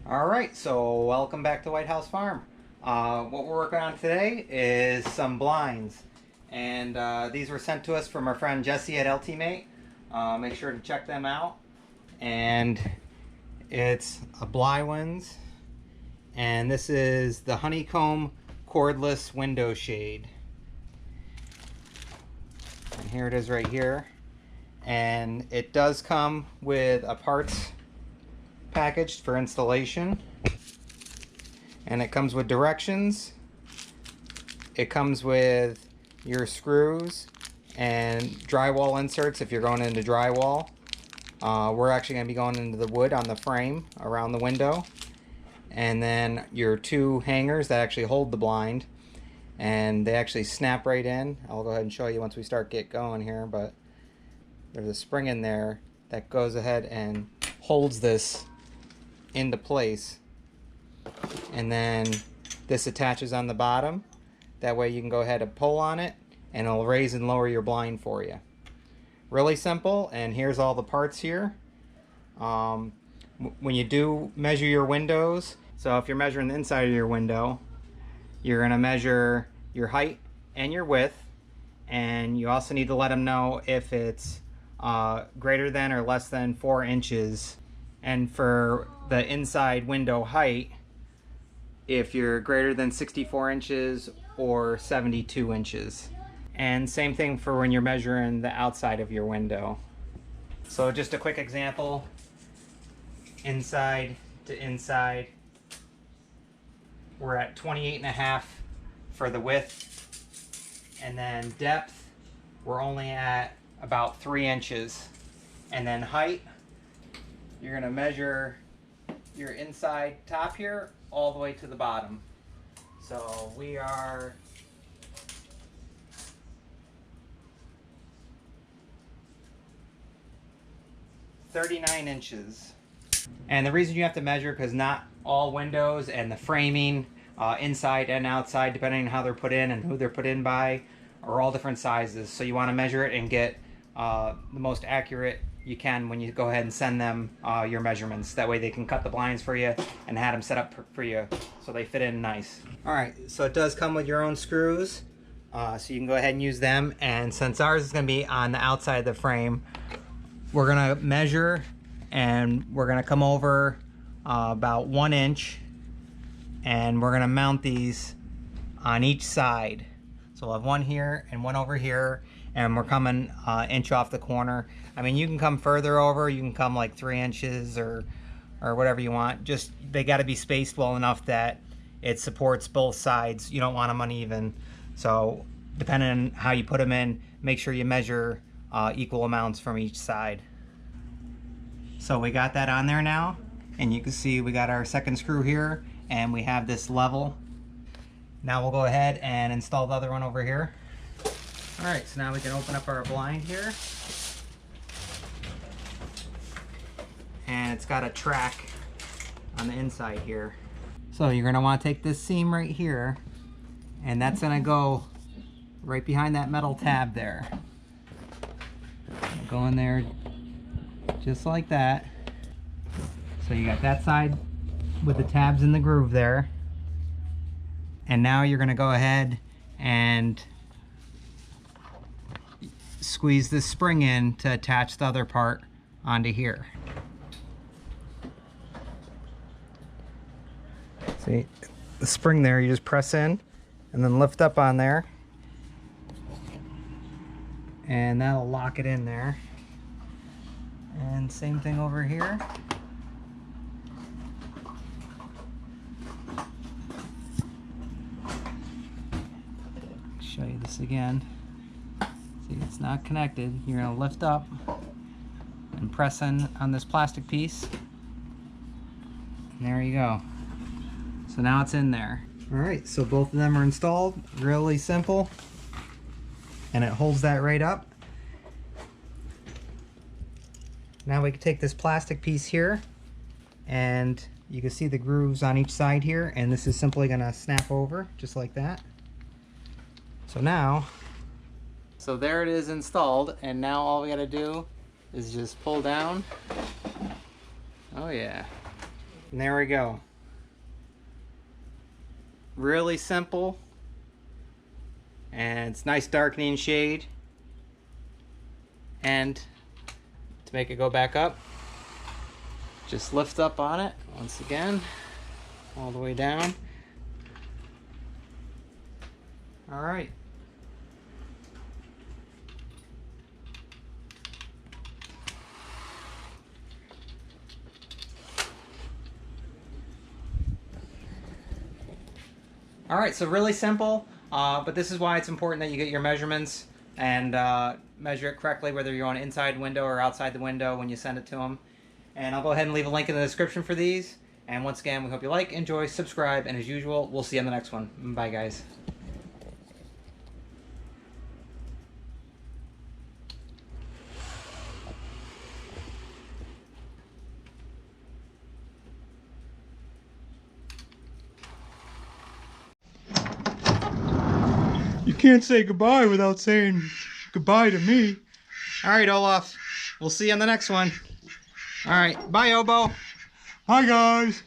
Alright, so welcome back to White House Farm. What we're working on today is some blinds. And these were sent to us from our friend Jesse at Ultimate. Make sure to check them out. And it's a Bliwans. And this is the honeycomb cordless window shade. And here it is right here. And it does come with a parts packaged for installation, and it comes with directions. It comes with your screws and drywall inserts if you're going into drywall. We're actually going to be going into the wood on the frame around the window, and then your two hangers that actually hold the blind, and they actually snap right in. I'll go ahead and show you once we start get going here, but there's a spring in there that goes ahead and holds this into place, and then this attaches on the bottom. That way you can go ahead and pull on it and it'll raise and lower your blind for you. Really simple. And here's all the parts here. When you do measure your windows, so if you're measuring the inside of your window, you're going to measure your height and your width, and you also need to let them know if it's greater than or less than 4 inches. And for the inside window height, if you're greater than 64 inches or 72 inches. And same thing for when you're measuring the outside of your window. So just a quick example, inside to inside, we're at 28.5 for the width, and then depth, we're only at about 3 inches. And then height, you're going to measure your inside top here all the way to the bottom. So we are 39 inches. And the reason you have to measure, because not all windows and the framing inside and outside, depending on how they're put in and who they're put in by, are all different sizes. So you want to measure it and get the most accurate you can when you go ahead and send them your measurements. That way they can cut the blinds for you and have them set up for you so they fit in nice. Alright, so it does come with your own screws, so you can go ahead and use them. And since ours is going to be on the outside of the frame, we're going to measure, and we're going to come over about 1 inch, and we're going to mount these on each side. So we'll have one here and one over here, and we're coming inch off the corner. I mean, you can come further over, you can come like 3 inches or whatever you want. Just, they got to be spaced well enough that it supports both sides. You don't want them uneven. So depending on how you put them in, make sure you measure equal amounts from each side. So we got that on there now, and you can see we got our second screw here, and we have this level. Now we'll go ahead and install the other one over here. Alright, so now we can open up our blind here. And it's got a track on the inside here. So you're going to want to take this seam right here, and that's going to go right behind that metal tab there. Go in there just like that. So you got that side with the tabs in the groove there. And now you're going to go ahead and squeeze this spring in to attach the other part onto here. See, the spring there, you just press in and then lift up on there, and that'll lock it in there. And same thing over here. Show you this again. See, it's not connected. You're going to lift up and press in on this plastic piece, and there you go. So now it's in there. Alright, so both of them are installed. Really simple. And it holds that right up. Now we can take this plastic piece here, and you can see the grooves on each side here, and this is simply going to snap over just like that. So now, so there it is installed, and now all we got to do is just pull down. Oh yeah. And there we go. Really simple. And it's nice darkening shade. And to make it go back up, just lift up on it once again, all the way down. All right. All right, so really simple, but this is why it's important that you get your measurements and measure it correctly, whether you're on inside window or outside the window when you send it to them. And I'll go ahead and leave a link in the description for these. And once again, we hope you like, enjoy, subscribe, and as usual, we'll see you on the next one. Bye, guys. You can't say goodbye without saying goodbye to me. All right, Olaf. We'll see you on the next one. All right. Bye, Obo. Hi, guys.